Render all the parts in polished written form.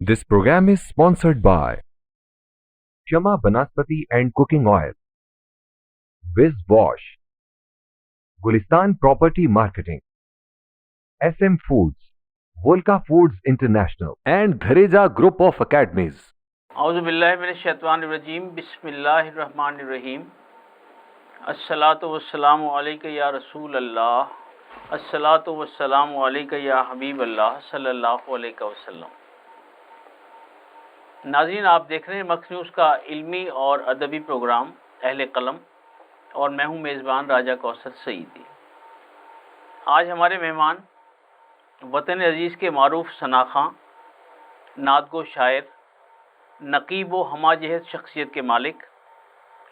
This program is sponsored by Shama Banaspati and Cooking Oil, Wiz Wash, Gulistan Property Marketing, SM Foods, Volca Foods International, and Dhareja Group of Academies. औज़ुबिल्लाहि मिनश्शैतानिर्रजीम बिस्मिल्लाहिर्रहमानिर्रहीम अस्सलातु वस्सलामु अलैका या रसूल अल्लाह अस्सलातु वस्सलामु अलैका या हबीब अल्लाह सल्लल्लाहु अलैहि वसल्लम। नाज़रीन, आप देख रहे हैं मक्स न्यूज़ का इल्मी और अदबी प्रोग्राम अहले कलम और मैं हूं मेज़बान राजा कौसर सईदी। आज हमारे मेहमान वतन अजीज़ के मारूफ सनाख़ा, नादगो शायर, नकीब व हमाजहत शख्सियत के मालिक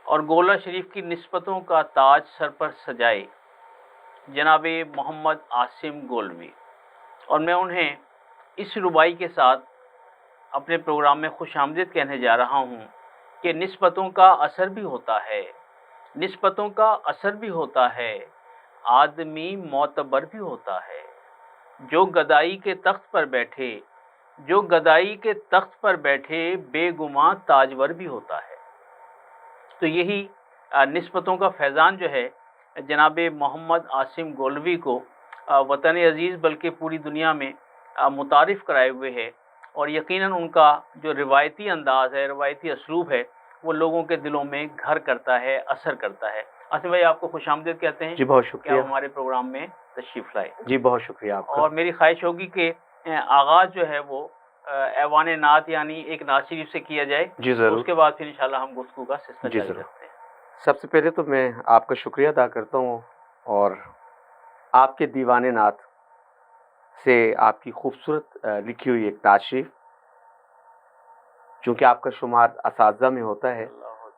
और गोला शरीफ की निस्बतों का ताज सर पर सजाए जनाब मोहम्मद आसिम गोलवी, और मैं उन्हें इस रुबाई के साथ अपने प्रोग्राम में खुशामदीद कहने जा रहा हूँ कि निस्बतों का असर भी होता है, निस्बतों का असर भी होता है, आदमी मोतबर भी होता है। जो गदाई के तख्त पर बैठे, जो गदाई के तख्त पर बैठे बेगुमां ताजवर भी होता है। तो यही निस्बतों का फैज़ान जो है जनाब मोहम्मद आसिम गोलवी को वतन अजीज़ बल्कि पूरी दुनिया में मुतारिफ़ कराए हुए है, और यकीनन उनका जो रिवायती अंदाज़ है, रिवायती असलूब है, वो लोगों के दिलों में घर करता है, असर करता है। आसिम भाई, आपको खुशामदीद कहते हैं। जी बहुत शुक्रिया, हमारे प्रोग्राम में तशरीफ़ लाए। जी बहुत शुक्रिया आपका। और मेरी ख्वाहिश होगी कि आगाज़ जो है वो ऐवान नात यानी एक नात शरीफ से किया जाए। जी ज़रूर। उसके बाद फिर इंशाल्लाह हम गुफ्तगू का सिलसिला जारी रखते हैं। सबसे पहले तो मैं आपका शुक्रिया अदा करता हूँ और आपके दीवाने नात से आपकी खूबसूरत लिखी हुई एक नात शरीफ, चूँकि आपका शुमार असातिज़ा में होता है,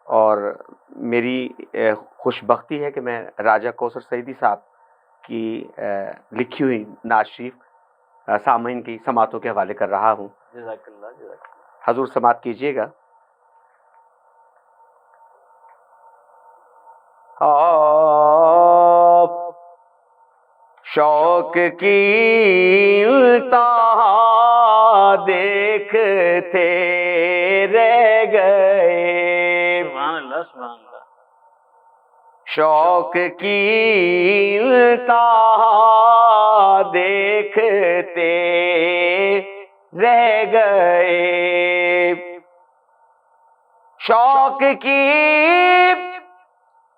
और मेरी खुशबख्ती है कि मैं राजा कौसर सईदी साहब की लिखी हुई नात शरीफ सामईन की समातों के हवाले कर रहा हूँ। जज़ाकल्लाह, जज़ाकल्लाह। हजूर समात कीजिएगा। शौक की इंतहा देखते रह गए, सुभान अल्लाह, सुभान अल्लाह। शौक की इंतहा देखते रह गए, शौक की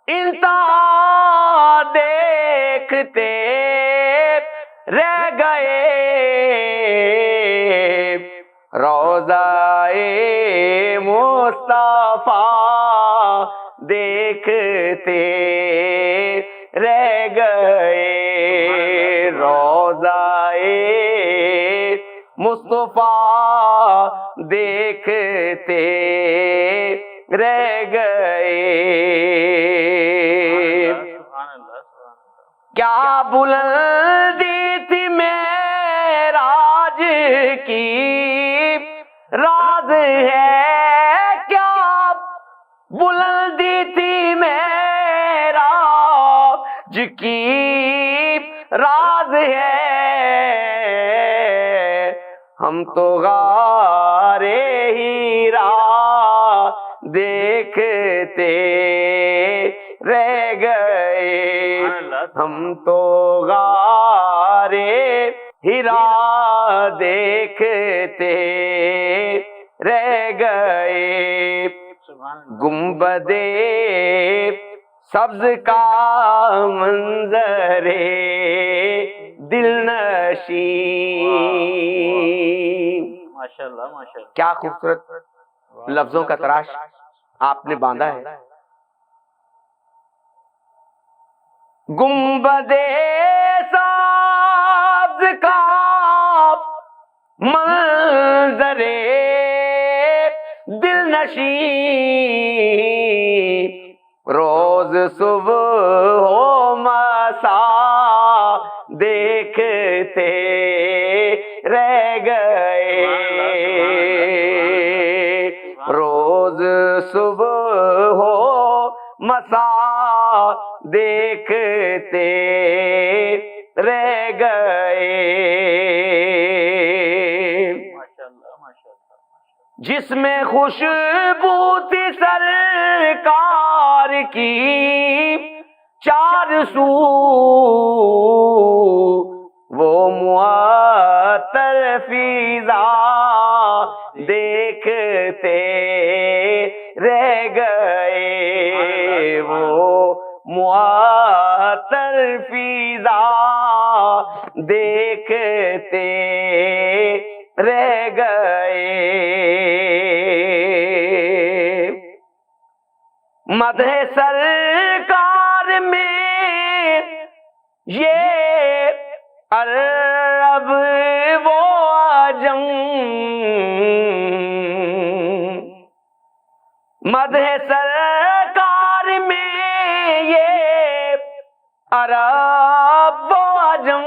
इंतहा देखते रह गए, रोज़ाए मुस्तफा देखते रह गए, रोज़ाए मुस्तफा देखते रह गए। क्या बुलंदी थी मेराज की, राज है क्या बुलंदी थी मेराज की, राज है। हम तो गारे हीरा देखते रह गए, हम तो गारे हीरा देखते रह गए, गुंबदे सब्ज का मंजरे दिलनशी। माशाल्लाह, माशाल्लाह। क्या खूबसूरत लफ्जों का तराश आपने बांधा है। गुंबदे सब्ज का मंजरे दिलनशी, रोज सुबह हो मसा देखते रह गए, रोज सुबह हो मसा देखते रह गए, माशाल्लाह माशाल्लाह। जिसमें खुशबू थी सरकार की चार सू, वो मुअत्तर फिजा देखते रह गए, वो मुअत्तर फिजा देखते रह गए। मदह सरकार में ये अरब वो अजम, मदह सरकार में ये अरब वो अजम,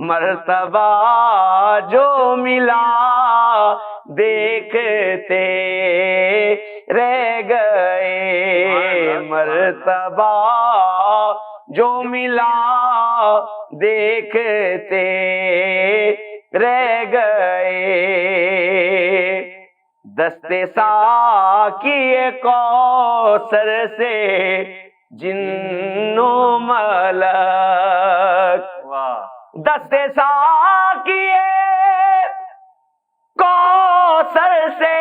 मर्तबा जो मिला देखते रह गए, मर्तबा जो मिला देखते रह गए। दस्ते साकिए कौसर से जिन्नो मलक, वाह, दस्ते साकिए कौसर से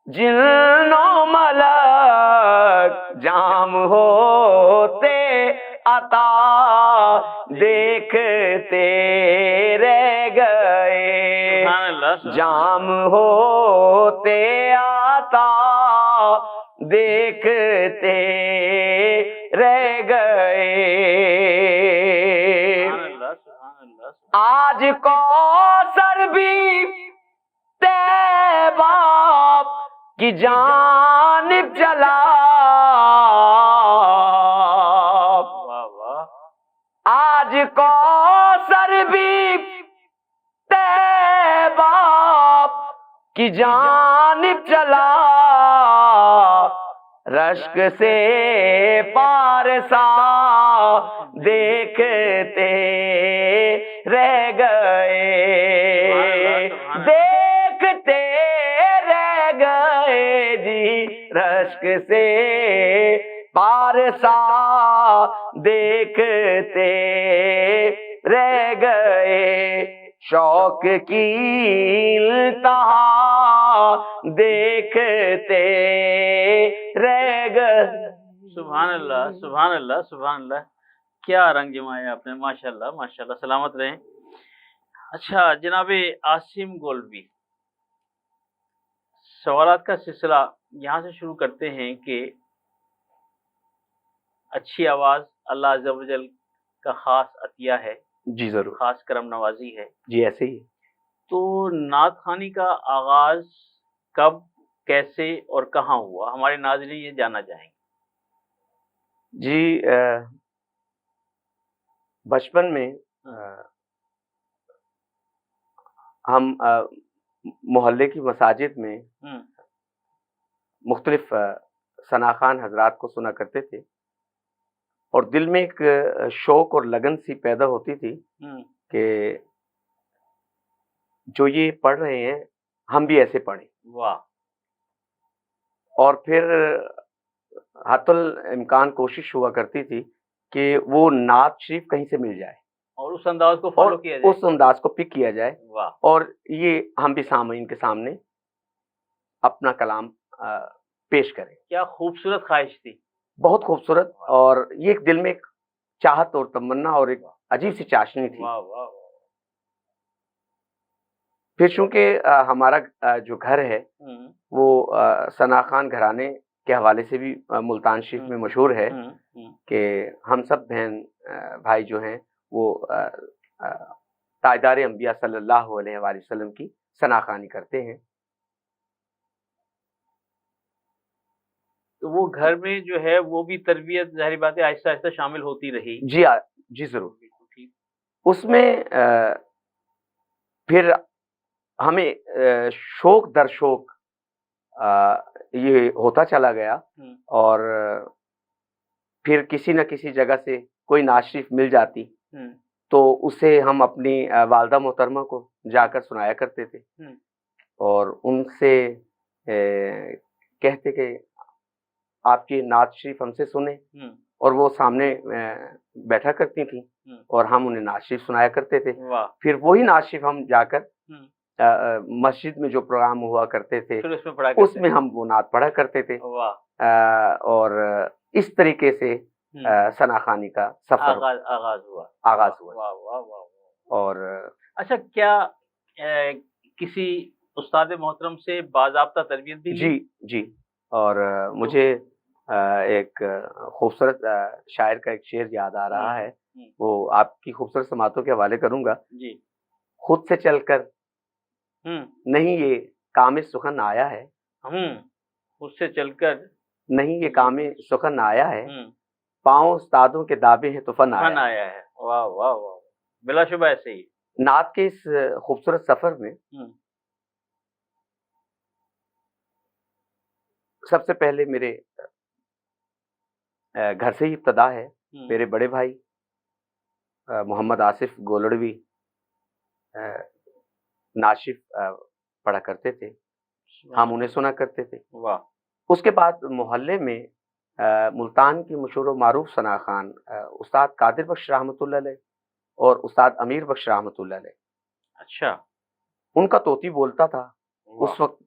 जिन्नो मलक, जाम होते अता देखते रह गए, सुभान अल्लाह, जाम होते आता देखते रह गए। सुभान अल्लाह, सुभान अल्लाह। आज कौसर भी तैबा की जानिब चला, वाह वाह, आज कौसर भी तैबा की जानिब चला, रश्क से पारसा देखते रह गए, देखते रह गए जी, रश्क से पारसा देखते रह गए, शौक की इंतहा देखते रह गए। सुभान अल्लाह, सुभान अल्लाह, सुभान अल्लाह। क्या रंग जमाया आपने, माशाल्लाह माशाल्लाह, सलामत रहें। अच्छा जनाबे आसिम गोल्बी, सवालात का सिलसिला यहाँ से शुरू करते हैं कि अच्छी आवाज़ अल्लाह अज़्ज़ा वजल का ख़ास अतिया है, जी जरूर, ख़ास करम नवाजी है। जी ऐसे ही। तो नात ख़ानी का आगाज़ कब, कैसे और कहाँ हुआ, हमारे नाज़रीन ये जानना चाहेंगे। जी बचपन में हम मोहल्ले की मसाजिद में मुख्तलिफ सना खान हजरात को सुना करते थे, और दिल में एक शौक और लगन सी पैदा होती थी कि जो ये पढ़ रहे हैं हम भी ऐसे पढ़ें। वाह। और फिर हतुल इम्कान कोशिश हुआ करती थी कि वो नात शरीफ कहीं से मिल जाए और उस अंदाज को फॉलो किया जाए, उस अंदाज को पिक किया जाए। वाह। और ये हम भी सामीन के सामने अपना कलाम पेश करें। क्या खूबसूरत ख्वाहिश थी, बहुत खूबसूरत, और ये एक दिल में एक चाहत और तमन्ना और एक अजीब सी चाशनी थी। वाह वाह। फिर चूंकि हमारा जो घर है वो सना खान घराने के हवाले से भी मुल्तान शरीफ में मशहूर है कि हम सब बहन भाई जो हैं वो ताजदार अंबिया सल्लल्लाहु अलैहि वसल्लम की सना खानी करते हैं। तो वो घर में जो है वो भी तरबियत जाहिर बात है आहिस्ता आहिस्ता शामिल होती रही। जी जी जरूर। ठीक। उसमें फिर हमें शौक दर शौक ये होता चला गया, और फिर किसी न किसी जगह से कोई नाज शरीफ मिल जाती तो उसे हम अपनी वालदा मोहतरमा को जाकर सुनाया करते थे और उनसे कहते कि आपकी नाज शरीफ हमसे सुने, और वो सामने बैठा करती थी और हम उन्हें नाज शरीफ सुनाया करते थे। फिर वही नाज शरीफ हम जाकर मस्जिद में जो प्रोग्राम हुआ करते थे उसमें हम वो नात पढ़ा करते थे। और इस तरीके से सनाखानी का सफर आगाज हुआ। और अच्छा, क्या किसी उस्ताद मोहतरम से बाज़ाब्ता तरबियत भी? जी। और मुझे एक खूबसूरत शायर का एक शेर याद आ रहा है, वो आपकी खूबसूरत समातों के हवाले करूंगा जी। खुद से चलकर नहीं ये काम सुखन आया है, खुद से चलकर नहीं ये काम सुखन आया है, पाँव उस्तादों के दाबे हैं तो फन आया है। वाह वाह वाह, बिलाशुबा ऐसे ही। नात के इस खूबसूरत सफर में सबसे पहले मेरे घर से ही इब्तदा है। मेरे बड़े भाई मोहम्मद आसिफ गोलड़वी नाशिफ पढ़ा करते थे, हम उन्हें सुना करते थे। वाह। उसके बाद मोहल्ले में मुल्तान की मशहूर मारूफ सना खान उस्ताद कादिर बख्श रहमतुल्लाह अलैह और उस्ताद अमीर बख्श रहमतुल्लाह अलैह, अच्छा, उनका तोती बोलता था उस वक्त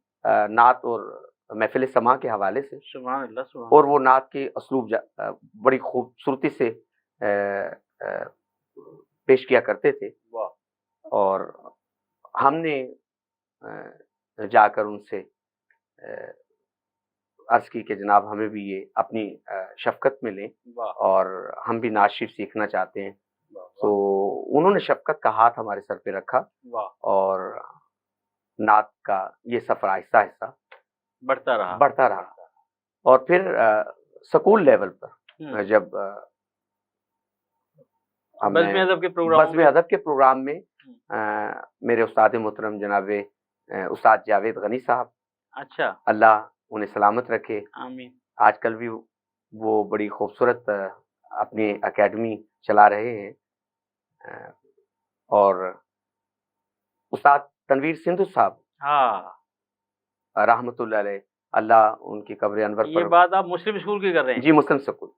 नात और महफिल समा के हवाले से। सुभान अल्लाह, सुभान। और वो नात के असलूब बड़ी खूबसूरती से पेश किया करते थे। वाह। और हमने जाकर उनसे अर्ज की कि जनाब हमें भी ये अपनी शफकत में लें और हम भी नात शरीफ सीखना चाहते हैं। तो उन्होंने शफकत का हाथ हमारे सर पे रखा और नात का ये सफर आहिस्ता आहिस्ता बढ़ता रहा। और फिर स्कूल लेवल पर जब बज़्म अदब के प्रोग्राम में मेरे उस्ताद मोहतरम जनाबे उस्ताद जावेद गनी साहब, अच्छा, अल्लाह उन्हें सलामत रखे, आमीन, आजकल भी वो बड़ी खूबसूरत अपनी एकेडमी चला रहे हैं। और उस्ताद तनवीर सिंधु साहब, हाँ, रहमतुल्लाह अलैह, अल्लाह उनकी कब्र अनवर पर। ये बात आप मुस्लिम स्कूल की कर रहे हैं? जी, मुस्लिम स्कूल।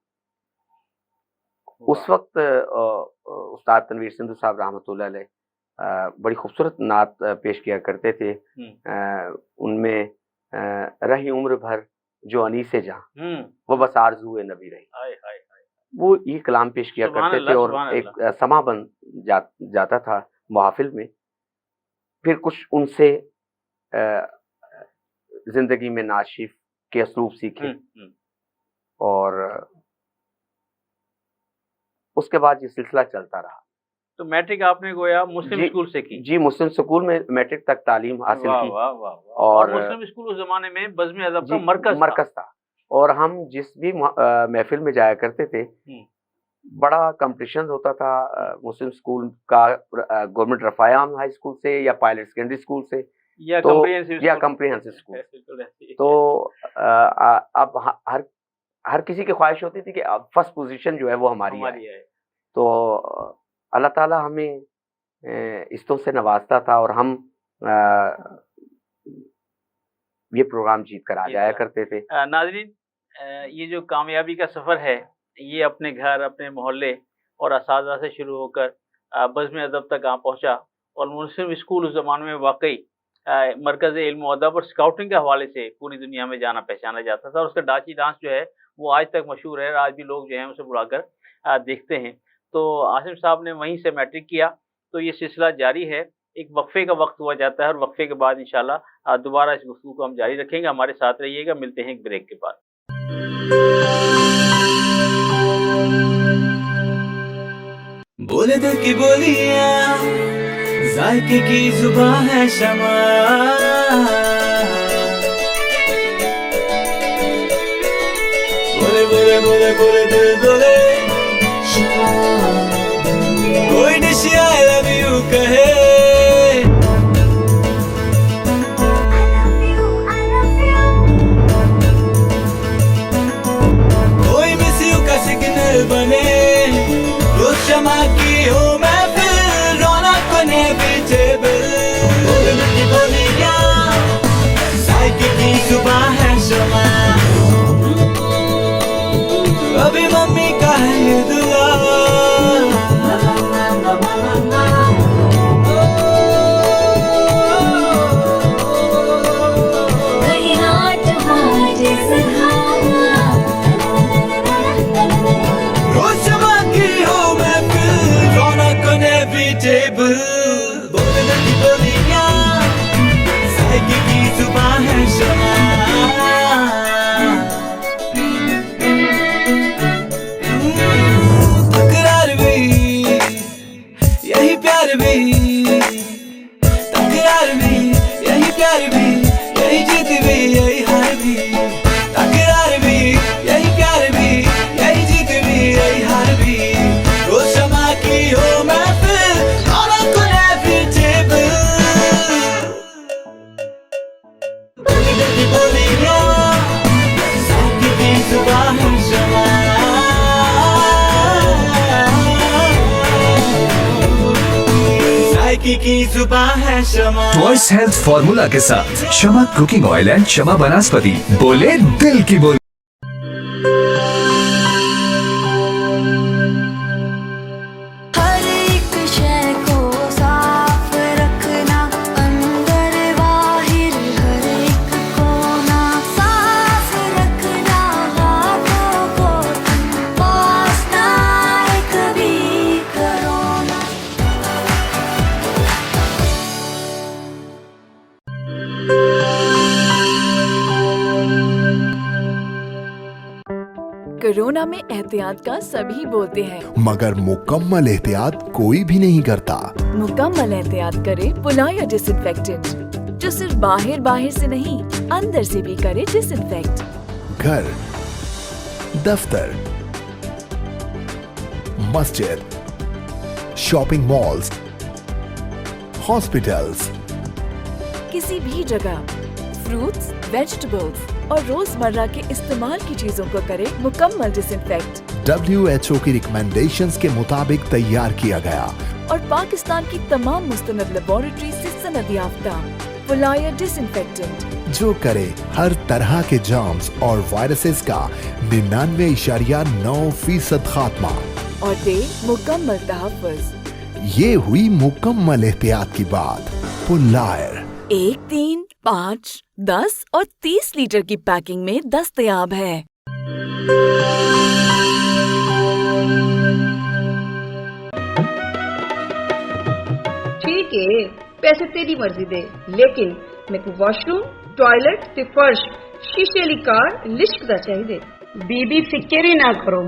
उस वक्त उस्ताद तनवीर सिंधु साहब रहमतुल्लाह अलैह बड़ी खूबसूरत नात पेश किया करते थे। उनमें रही उम्र भर जो अनी से जहां वो बस आरज़ूए नबी रही, वो ये कलाम पेश किया करते थे और एक समा बन जाता था महफिल में। फिर कुछ उनसे जिंदगी में नात शरीफ के असलूब सीखे और उसके बाद ये सिलसिला चलता रहा। तो मैट्रिक आपने गोया मुस्लिम स्कूल से की? जी, मुस्लिम स्कूल में मैट्रिक तक तालीम हासिल की। वाह वाह वाह। और मुस्लिम स्कूल उस जमाने में बज़्म अदब का मरकज था। और हम जिस भी महफिल में जाया करते थे बड़ा कंपटीशन होता था मुस्लिम स्कूल का, गवर्नमेंट रफायाम हाई स्कूल से या पायलट सेकेंडरी स्कूल से या कॉम्प्रिहेंसिव स्कूल। तो अब हर किसी की ख्वाहिश होती थी कि अब फर्स्ट पोजीशन जो है वो हमारी है। तो अल्लाह ताला हमें इस्तों से नवाजता था और हम ये प्रोग्राम जीत कर आ जाया करते थे। नाज़रीन, ये जो कामयाबी का सफ़र है ये अपने घर, अपने मोहल्ले और असातिज़ा से शुरू होकर बज़्म अदब तक आ पहुँचा। और मुस्लिम स्कूल उस ज़माने में वाकई मरकज़ इल्म व अदब और स्काउटिंग के हवाले से पूरी दुनिया में जाना पहचाना जाता था। और उसका डाची डांस जो है वो आज तक मशहूर है, आज भी लोग जो हैं उसे बुलाकर देखते हैं। तो आसिम साहब ने वहीं से मैट्रिक किया, तो ये सिलसिला जारी है। एक वक्फे का वक्त हुआ जाता है और वक्फे के बाद इंशाल्लाह दोबारा इस गुफ्तगू को हम जारी रखेंगे। हमारे साथ रहिएगा, मिलते हैं एक ब्रेक के बाद। बोले दिल की बोलियां, जायके की जुबान है शमा, बोले बोले बोले बोले दिल बोले, कोई निशी आई लव यू कहे, कोई मिस यू का सिग्नल बने, की जुबान है शमा। वॉइस हेल्थ फॉर्मूला के साथ शमा कुकिंग ऑयल एंड शमा वनस्पति, बोले दिल की बोली। हर एक शय को साफ रखना, अंदर बाहर हर एक कोना साफ रखना, हाथों को पास ना आए कभी कोरोना। कोरोना में एहतियात का सभी बोलते हैं, मगर मुकम्मल एहतियात कोई भी नहीं करता। मुकम्मल एहतियात करे पुलाया डिसइंफेक्टेंट, जो सिर्फ बाहर बाहर से नहीं अंदर से भी करे डिसइंफेक्ट। घर, दफ्तर, मस्जिद, शॉपिंग मॉल्स, हॉस्पिटल्स, किसी भी जगह फ्रूट्स, वेजिटेबल्स और रोजमर्रा के इस्तेमाल की चीजों को करे मुकम्मल डिसइंफेक्ट। WHO की रिकमेंडेशंस के मुताबिक तैयार किया गया और पाकिस्तान की तमाम मुस्तनद लेबोरेटरी से सनद याफ्ता पुलाया डिसइंफेक्टेंट, जो करे हर तरह के जर्म्स और वायरसेस का 99.9% खात्मा। और दे मुकम्मल तहफ़्फ़ुज़। ये हुई मुकम्मल एहतियात की बात। पुलायर 1, 3, 5, 10 और 30 लीटर की पैकिंग में दस्तयाब है। ठीक है, पैसे तेरी मर्जी दे, लेकिन मेरे को वॉशरूम, टॉयलेट ते फर्श शीशे वाली कार लिश्क दा चाहिए। बीबी फिक्र ही ना करो,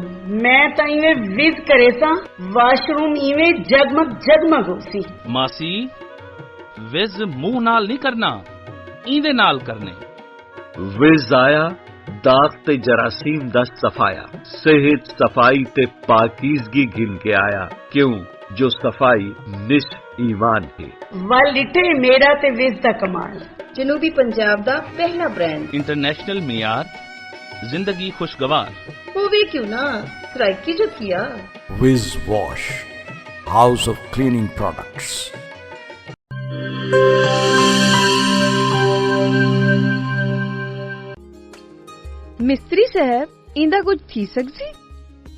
मैं तो इवें विज करे सा, वॉशरूम इवें जगमग जगमग होसी। मासी विज मुंह नाल नहीं करना, इंदे नाल करने। विज आया दाग ते जरासीम दा सफाया, सेहत सफाई ते पाकीज़गी गिन के आया, क्यों जो सफाई निश ईमान है। वल लिटे मेरा ते विज दा कमाल, जनूबी पंजाब दा पहला ब्रांड, इंटरनेशनल मियार, जिंदगी खुशगवार। होवे क्यों ना, सराइकी जो किया। Wiz wash, house of cleaning products. मिस्त्री साहब इंदा कुछ थी सकसी?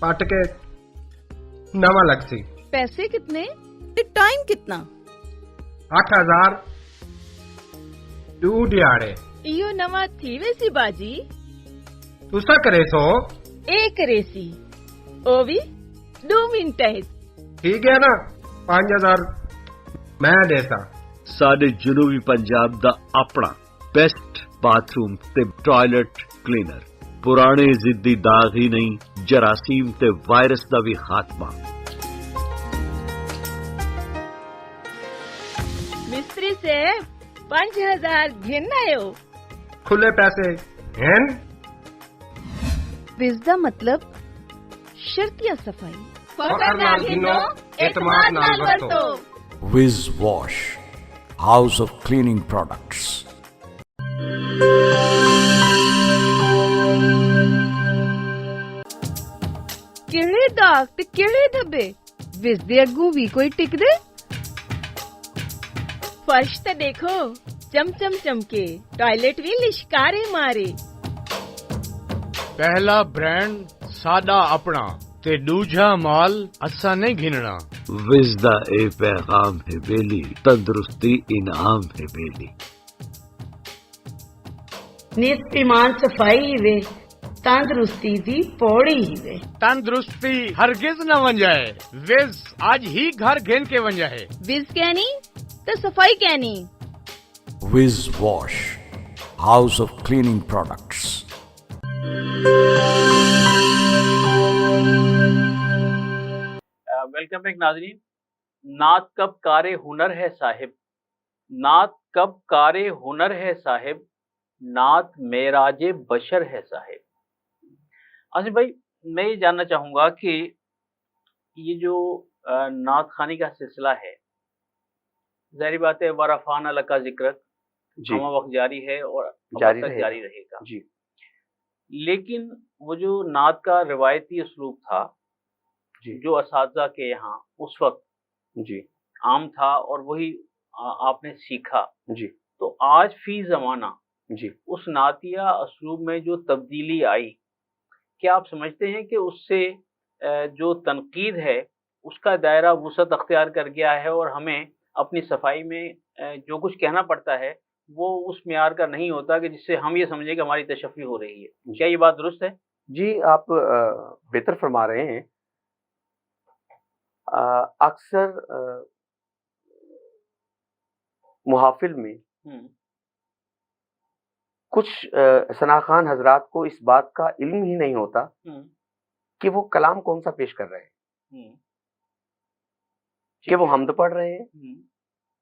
पट के नवा लग सी। पैसे कितने ते टाइम कितना? 8000 2 दिहाड़े। इयो नवा थी वैसी बाजी? तुसा करे सो? एक रेसी ओ भी 2 मिनट है। ठीक है ना, 5000 मैं देसा। साडे जनूबी पंजाब दा अपना बेस्ट बाथरूम ते टॉयलेट क्लीनर, पुराने जिद्दी दाग ही नहीं, जरासीम ते वायरस दा भी खात्मा। मिस्त्री से 5000 घिन आयो। खुले पैसे हैं। विज़दा मतलब शर्त या सफाई। फकर नाल गिनो, एतमाद नाल वरतो। विज wash, house of cleaning products. किहड़े दाग ते किहड़े धब्बे, विज दे अग्गू भी कोई टिक दे। फर्श ते देखो चमचम चमके, टॉयलेट भी लिशकारे मारे। पहला ब्रांड सादा अपना ते दूजा माल असा नहीं घिनना। विज दा ए पैगाम है बेली, तंदुरुस्ती इनाम है बेली। नित ईमान सफाई वे, तंदुरुस्ती दी पौड़ी ही वे। तंदुरुस्ती हरगिज न वन जाए, विज आज ही घर घेन के वन जाए। विज कहनी तो सफाई कहनी। Wiz wash, house of cleaning products. Welcome back नाजरीन। नात कब कारे हुनर है साहिब, नात कब कारे हुनर है साहिब, नात मेराजे बशर है साहिब। आसिफ भाई, मैं ये जानना चाहूँगा कि ये जो नात खानी का सिलसिला है, ज़ाहिर बात है वरफ़ाना लका ज़िक्रक हम वक्त जारी है और जारी रहेगा जी। लेकिन वो जो नात का रिवायती उसलूब था, जो असातिज़ा के यहाँ उस वक्त जी आम था और वही आपने सीखा। जी तो आज फी ज़माना जी उस नातिया असलूब में जो तब्दीली आई, क्या आप समझते हैं कि उससे जो तनकीद है उसका दायरा वुसअत अख्तियार कर गया है और हमें अपनी सफाई में जो कुछ कहना पड़ता है वो उस मियार का नहीं होता कि जिससे हम ये समझें कि हमारी तशफ़ी हो रही है? क्या ये बात दुरुस्त है? जी, आप बेहतर फरमा रहे हैं। अक्सर मुहाफिल में कुछ सनाखान हजरात को इस बात का इल्म ही नहीं होता कि वो कलाम कौन सा पेश कर रहे हैं, कि वो हमद पढ़ रहे हैं,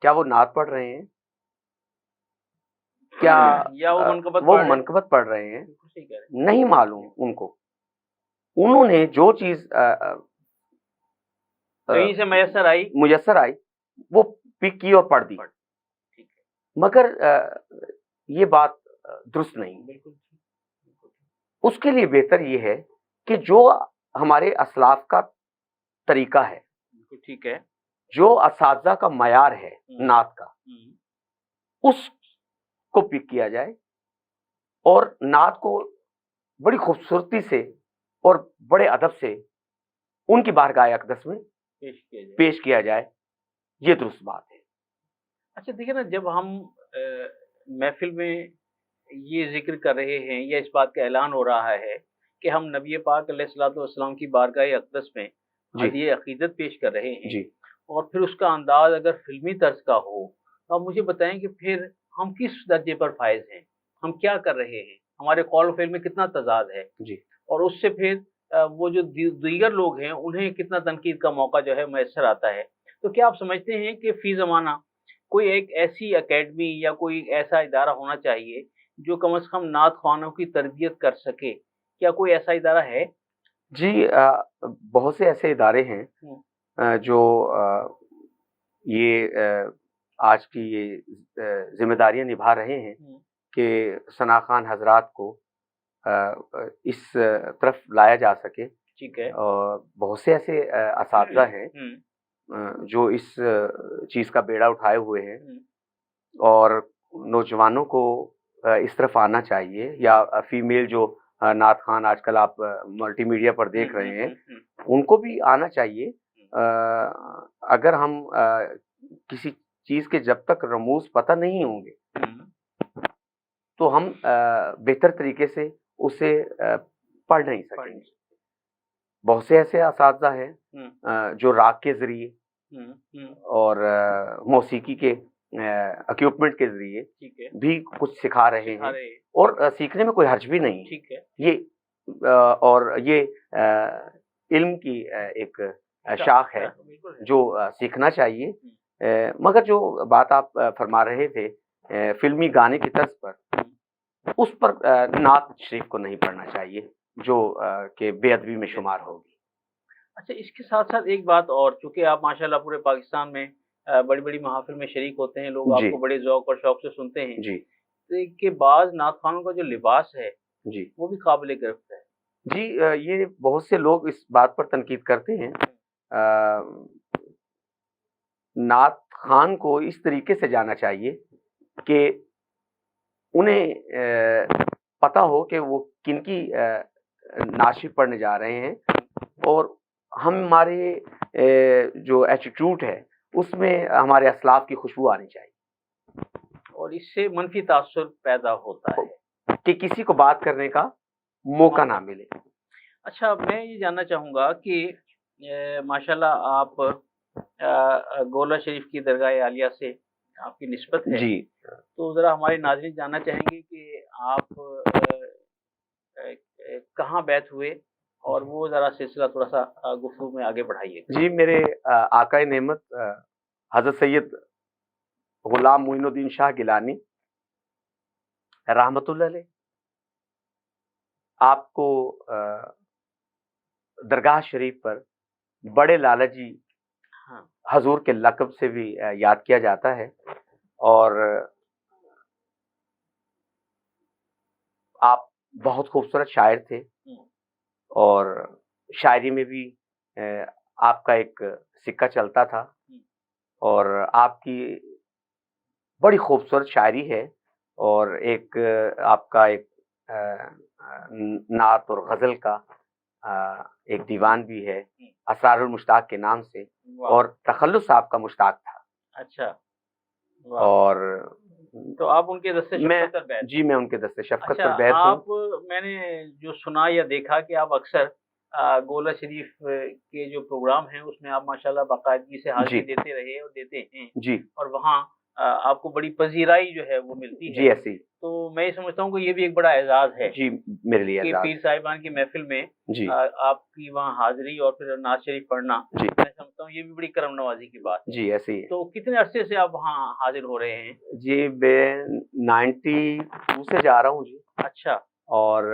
क्या वो नात पढ़ रहे हैं, क्या या वो मनकबत पढ़ रहे हैं, नहीं मालूम उनको। उन्होंने जो चीज कहीं से मुयस्सर आई वो पिक की और पढ़ दी, मगर ये बात दुरुस्त नहीं। उसके लिए बेहतर ये है कि जो हमारे असलाफ का तरीका है, ठीक है, जो असातिज़ा का मयार है नात का, उसको पिक किया जाए और नात को बड़ी खूबसूरती से और बड़े अदब से उनकी बारगाह अक़दस में पेश किया जाए। ये दुरुस्त बात है। अच्छा देखिए ना, जब हम महफिल में ये जिक्र कर रहे हैं या इस बात का ऐलान हो रहा है कि हम नबी पाक अलैहिस्सलातु वस्सलाम की बारगाह अक़दस में हदीये अक़ीदत पेश कर रहे हैं जी, और फिर उसका अंदाज अगर फिल्मी तर्ज का हो, तो आप मुझे बताएं कि फिर हम किस दर्जे पर फायज हैं, हम क्या कर रहे हैं, हमारे कौल फेल में कितना तजाद है जी, और उससे फिर वो जो दीगर लोग हैं उन्हें कितना तनकीद का मौका जो है मैसर आता है। तो क्या आप समझते हैं कि फी ज़माना कोई एक ऐसी अकेडमी या कोई ऐसा इदारा होना चाहिए जो कम से कम नात ख्वानों की तरबियत कर सके? क्या कोई ऐसा इदारा है? जी, बहुत से ऐसे इदारे हैं जो ये आज की ये जिम्मेदारियां निभा रहे हैं कि सनाखान हजरात को इस तरफ लाया जा सके। ठीक है। और बहुत से ऐसे असातिज़ा हैं जो इस चीज़ का बेड़ा उठाए हुए हैं और नौजवानों को इस तरफ आना चाहिए, या फीमेल जो नात खान आजकल आप मल्टीमीडिया पर देख रहे हैं, उनको भी आना चाहिए। अगर हम किसी चीज़ के जब तक रमूज पता नहीं होंगे तो हम बेहतर तरीके से उसे पढ़ नहीं सकेंगे। बहुत से ऐसे असातिज़ा हैं जो राग के ज़रिए और मौसीकी के इक्विपमेंट के ज़रिए भी कुछ सिखा रहे हैं और सीखने में कोई हर्ज भी नहीं। ठीक है। ये और ये इल्म की एक शाख है जो सीखना चाहिए। मगर जो बात आप फरमा रहे थे फिल्मी गाने की तर्ज पर, उस पर नात शरीफ को नहीं पढ़ना चाहिए जो कि बेअदबी में शुमार होगी। अच्छा, इसके साथ साथ एक बात और, चूंकि आप माशाल्लाह पूरे पाकिस्तान में बड़ी बड़ी महफिल में शरीक होते हैं, लोग आपको बड़े ज़ौक़ और शौक़ से सुनते हैं जी, तो कि बाज़ नात ख़वानों का जो लिबास है जी, वो भी काबिल गिरफ्त है। जी, ये बहुत से लोग इस बात पर तनकीद करते हैं। नात खान को इस तरीके से जाना चाहिए कि उन्हें पता हो कि वो किनकी नाशिफ पढ़ने जा रहे हैं और हमारे जो एटीट्यूड है उसमें हमारे असलाफ की खुशबू आनी चाहिए और इससे मनफी तासुर पैदा होता है कि किसी को बात करने का मौका ना मिले। अच्छा, मैं ये जानना चाहूँगा कि माशाल्लाह आप गोला शरीफ की दरगाह आलिया से आपकी निस्बत है जी, तो ज़रा हमारे नाज़रीन जानना चाहेंगे कि आप कहाँ बैत हुए और वो ज़रा सिलसिला थोड़ा सा गुफ्तगू में आगे बढ़ाइए। जी, मेरे आकाए नेमत हज़रत सैयद गुलाम मोइनुद्दीन शाह गिलानी रहमतुल्लाह अलैह आपको दरगाह शरीफ पर बड़े लाला जी हजूर के लक़ब से भी याद किया जाता है और आप बहुत खूबसूरत शायर थे और शायरी में भी आपका एक सिक्का चलता था और आपकी बड़ी खूबसूरत शायरी है और एक आपका एक नात और गज़ल का एक दीवान भी है असरारुल मुश्ताक के नाम से, और तखल्लुस आपका मुश्ताक था। अच्छा। और तो आप उनके दस्ते शफ़क़त पर बैठ? जी, मैं उनके दस्ते शफ़क़त अच्छा, पर बैठ हूँ। आप मैंने जो सुना या देखा कि आप अक्सर गोला शरीफ के जो प्रोग्राम हैं उसमें आप माशाल्लाह बाकायदगी से हाज़िरी देते रहे और देते हैं जी। और वहाँ आपको बड़ी पज़ीराई जो है वो मिलती है। जी, ऐसी। तो मैं ये समझता हूँ कि ये भी एक बड़ा एज़ाज़ है जी, मेरे लिए कि एज़ाज़। पीर साहिबान की महफ़िल में जी। आपकी वहाँ हाज़िरी और फिर नात शरीफ पढ़ना, जी। मैं समझता हूँ ये भी बड़ी करम नवाज़ी की बात है। जी, ऐसे ही है। तो कितने अरसे से आप वहाँ हाज़िर हो रहे हैं? जी, मैं 92 से जा रहा हूँ जी। अच्छा। और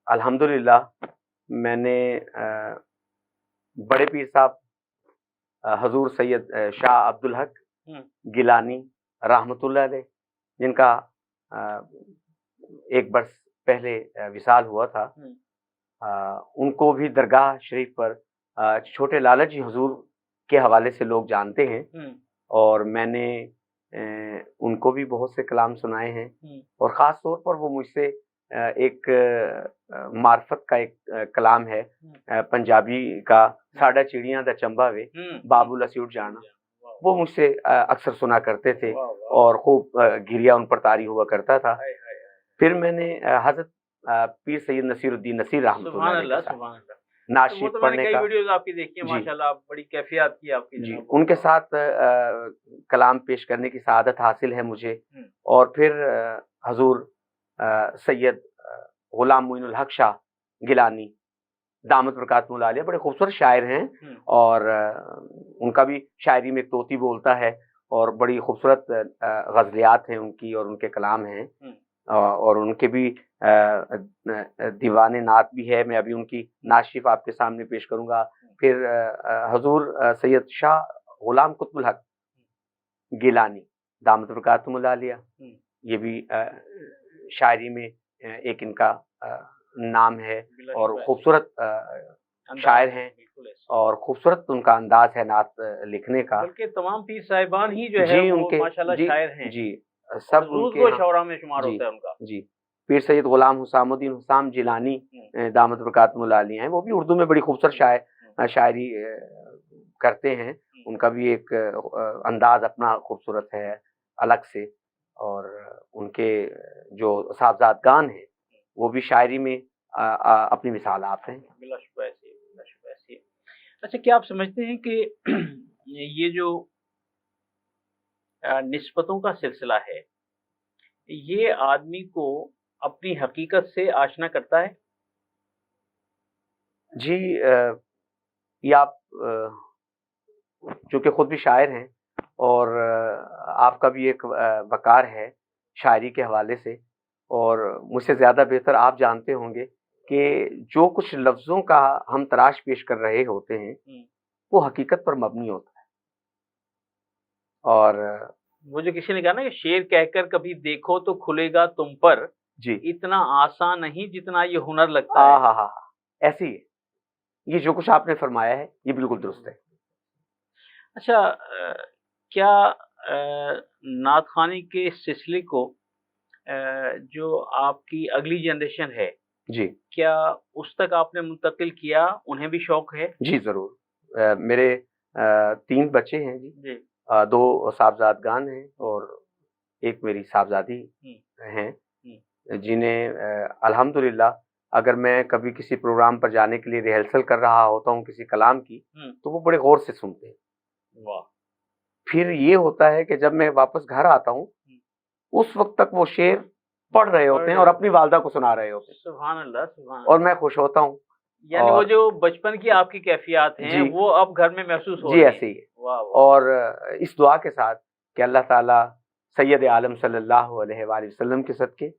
अल्हम्दुलिल्लाह मैंने बड़े पीर साहब हजूर सैयद शाह अब्दुल हक गिलानी रहमतुल्लाह अलैह, जिनका एक बरस पहले विसाल हुआ था, उनको भी दरगाह शरीफ पर छोटे लाला जी हुजूर के हवाले से लोग जानते हैं और मैंने उनको भी बहुत से कलाम सुनाए हैं और ख़ास तौर पर वो मुझसे एक मार्फत का एक कलाम है पंजाबी का, साडा चिड़ियां दा चंबा वे बाबूला से उठ जाना, वो मुझसे अक्सर सुना करते थे और खूब गिरिया उन पर तारी हुआ करता था। फिर मैंने हज़रत पीर सैयद नसीरुद्दीन नसीर रहमतुल्लाह अलैह के साथ नाशिफ पढ़ने का, वीडियोस आपकी देखी है माशाल्लाह, बड़ी कैफियत की आपकी जी, उनके साथ कलाम पेश करने की सआदत हासिल है मुझे। और फिर हजूर सैयद गुलाम मोइनुल हक शाह गिलानी दामत बरकातुहुल आलिया बड़े खूबसूरत शायर हैं और उनका भी शायरी में एक तोती बोलता है और बड़ी खूबसूरत गज़लियात हैं उनकी और उनके कलाम हैं और उनके भी दीवाने नात भी है। मैं अभी उनकी नात शरीफ आपके सामने पेश करूंगा। फिर हजूर सैयद शाह गुलाम कुतुबुल हक गिलानी दामत बरकातुहुल आलिया, ये भी शायरी में एक इनका नाम है और खूबसूरत शायर हैं और खूबसूरत उनका अंदाज है नात लिखने का। बल्कि तमाम पीर साहिबान ही जो है वो माशाल्लाह शायर हैं। जी, सब उनके शौरा में शुमार होता है उनका। जी, पीर सैयद गुलाम हुसामुद्दीन हुसाम जिलानी दामत बरकातुहुल आलिया हैं, वो भी उर्दू में बड़ी खूबसूरत शायरी करते हैं। उनका भी एक अंदाज अपना खूबसूरत है अलग से और उनके जो साहबजादगान हैं वो भी शायरी में अपनी मिसाल आप हैं। बिलाशुबह ऐसी। अच्छा, क्या आप समझते हैं कि ये जो निस्बतों का सिलसिला है ये आदमी को अपनी हकीकत से आशना करता है? जी, ये आप चूँकि खुद भी शायर हैं और आपका भी एक वक़ार है शायरी के हवाले से और मुझसे ज़्यादा बेहतर आप जानते होंगे कि जो कुछ लफ्ज़ों का हम तराश पेश कर रहे होते हैं वो हकीकत पर मबनी होता है। और वो जो किसी ने कहा ना कि शेर कहकर कभी देखो तो खुलेगा तुम पर, जी, इतना आसान नहीं जितना ये हुनर लगता है। हाँ, ऐसी है। ये जो कुछ आपने फरमाया है ये बिल्कुल दुरुस्त है। अच्छा, क्या नात ख़्वानी के सिलसिले को जो आपकी अगली जनरेशन है जी, क्या उस तक आपने मुंतकिल किया? उन्हें भी शौक है? जी ज़रूर। मेरे 3 बच्चे हैं जी, 2 साहबजादगान हैं और एक मेरी साहबजादी हैं, जिन्हें अल्हम्दुलिल्लाह अगर मैं कभी किसी प्रोग्राम पर जाने के लिए रिहर्सल कर रहा होता हूँ किसी कलाम की तो वो बड़े गौर से सुनते हैं। वाह। फिर ये होता है कि जब मैं वापस घर आता हूँ उस वक्त तक वो शेर पढ़ रहे होते हैं और अपनी वालदा को सुना रहे होते हैं। सुभान अल्लाह, सुभान और मैं खुश होता हूँ। यानी वो जो बचपन की आपकी कैफियत हैं वो अब घर में महसूस हो रही जी, है। ऐसे ही है। और इस दुआ के साथ कि अल्लाह ताला सैयद आलम सल्लल्लाहु अलैहि वसल्लम के सदके,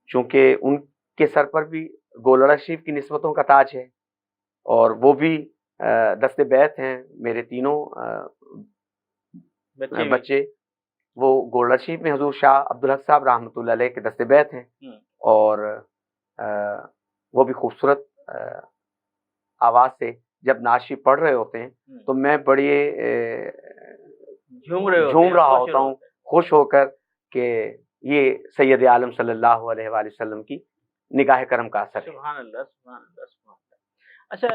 चूँकि उनके सर पर भी गोलड़ा शरीफ की निस्बतों का ताज है और वो भी दस्ते बैत हैं। मेरे तीनों बच्चे वो गोलड़ा शरीफ में हजूर शाह अब्दुल हक साहब रहमतुल्लाह अलैह के दस्ते बैत हैं और वो भी खूबसूरत आवाज़ से जब नात शरीफ पढ़ रहे होते हैं तो मैं बड़ी झूम रहा होता हूँ, खुश होकर कि ये सैयद आलम सल्लल्लाहु अलैहि वसल्लम की निगाह करम का असर है। सुभान अल्लाह, सुभान अल्लाह, सुभान अल्लाह। अच्छा,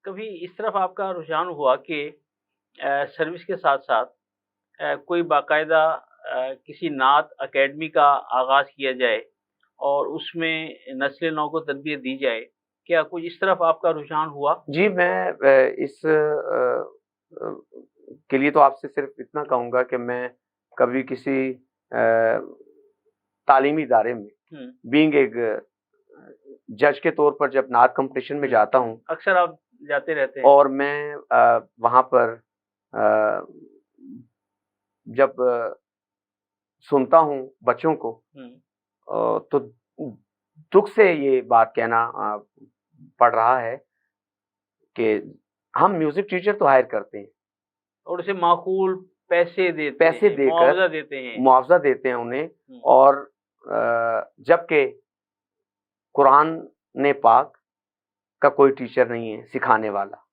कभी इस तरफ आपका रुझान हुआ कि सर्विस के साथ साथ कोई बाकायदा किसी नात अकेडमी का आगाज़ किया जाए और उसमें नस्ल नौ को तरबियत दी जाए, क्या कुछ इस तरफ आपका रुझान हुआ? जी, मैं इस के लिए तो आपसे सिर्फ इतना कहूँगा कि मैं कभी किसी तालीमी इदारे में बीइंग एक जज के तौर पर जब नात कंपटीशन में जाता हूँ, अक्सर आप जाते रहते हैं, और मैं वहाँ पर जब सुनता हूँ बच्चों को, तो दुख से ये बात कहना पड़ रहा है कि हम म्यूजिक टीचर तो हायर करते हैं और उसे माकूल पैसे देकर मुआवजा देते हैं उन्हें, और जबकि कुरान ने पाक का कोई टीचर नहीं है सिखाने वाला,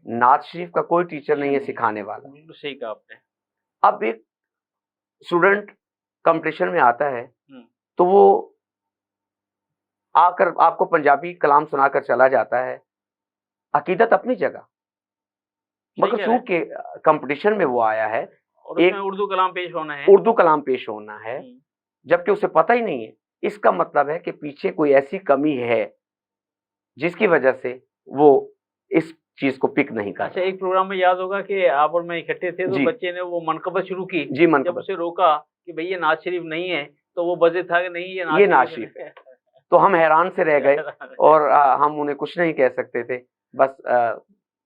नात शरीफ का कोई टीचर नहीं है सिखाने वाला। सही कहा आपने। अब एक स्टूडेंट कंपटीशन में आता है तो वो आकर आपको पंजाबी कलाम सुनाकर चला जाता है, अकीदत अपनी जगह, मगर चूंकि कंपटीशन में वो आया है और एक उर्दू कलाम पेश होना है, जबकि उसे पता ही नहीं है, इसका मतलब है कि पीछे कोई ऐसी कमी है जिसकी वजह से वो इस चीज को पिक नहीं कर। अच्छा, एक प्रोग्राम में याद होगा कि आप और मैं इकट्ठे थे, तो बच्चे ने वो मनकबत शुरू की। जी, मनकबत। जब उसे रोका कि भाई ये नात शरीफ नहीं है, तो वो बजे था कि नहीं ये नात शरीफ है। तो हम हैरान से रह गए और हम उन्हें कुछ नहीं कह सकते थे, बस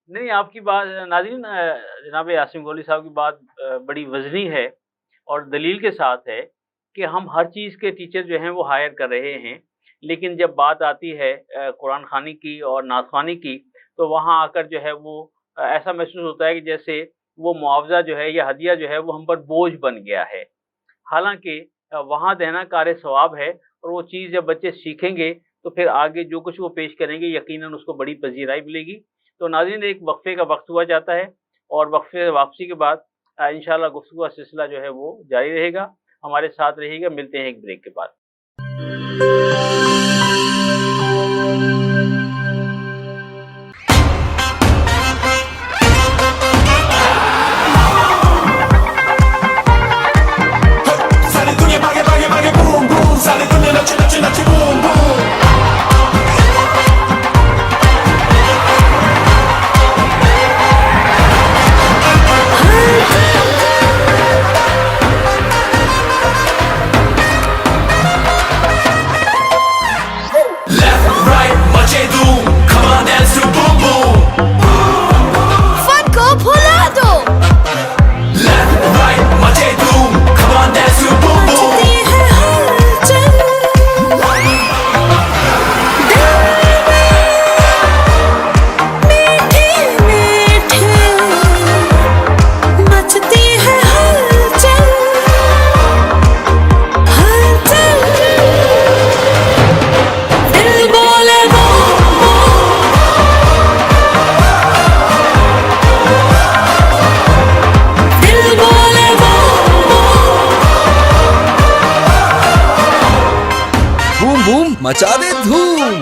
नहीं, आपकी बात नाज़रीन, जनाब यासीन गोली साहब की बात बड़ी वज़नी है और दलील के साथ है कि हम हर चीज़ के टीचर जो हैं वो हायर कर रहे हैं, लेकिन जब बात आती है कुरान खानी की और नात खानी की, तो वहाँ आकर जो है वो ऐसा महसूस होता है कि जैसे वो मुआवजा जो है या हदिया जो है वो हम पर बोझ बन गया है। हालांकि वहाँ देना कार सवाब है, और वो चीज़ जब बच्चे सीखेंगे तो फिर आगे जो कुछ वो पेश करेंगे यकीनन उसको बड़ी पजीराई मिलेगी। तो नाज़रीन, एक वक्फे का वक्त हुआ जाता है और वक्फे वापसी के बाद इंशाअल्लाह गुफ्तगू का सिलसिला जो है वो जारी रहेगा। हमारे साथ रहिएगा, मिलते हैं एक ब्रेक के बाद। मचा दे धूम।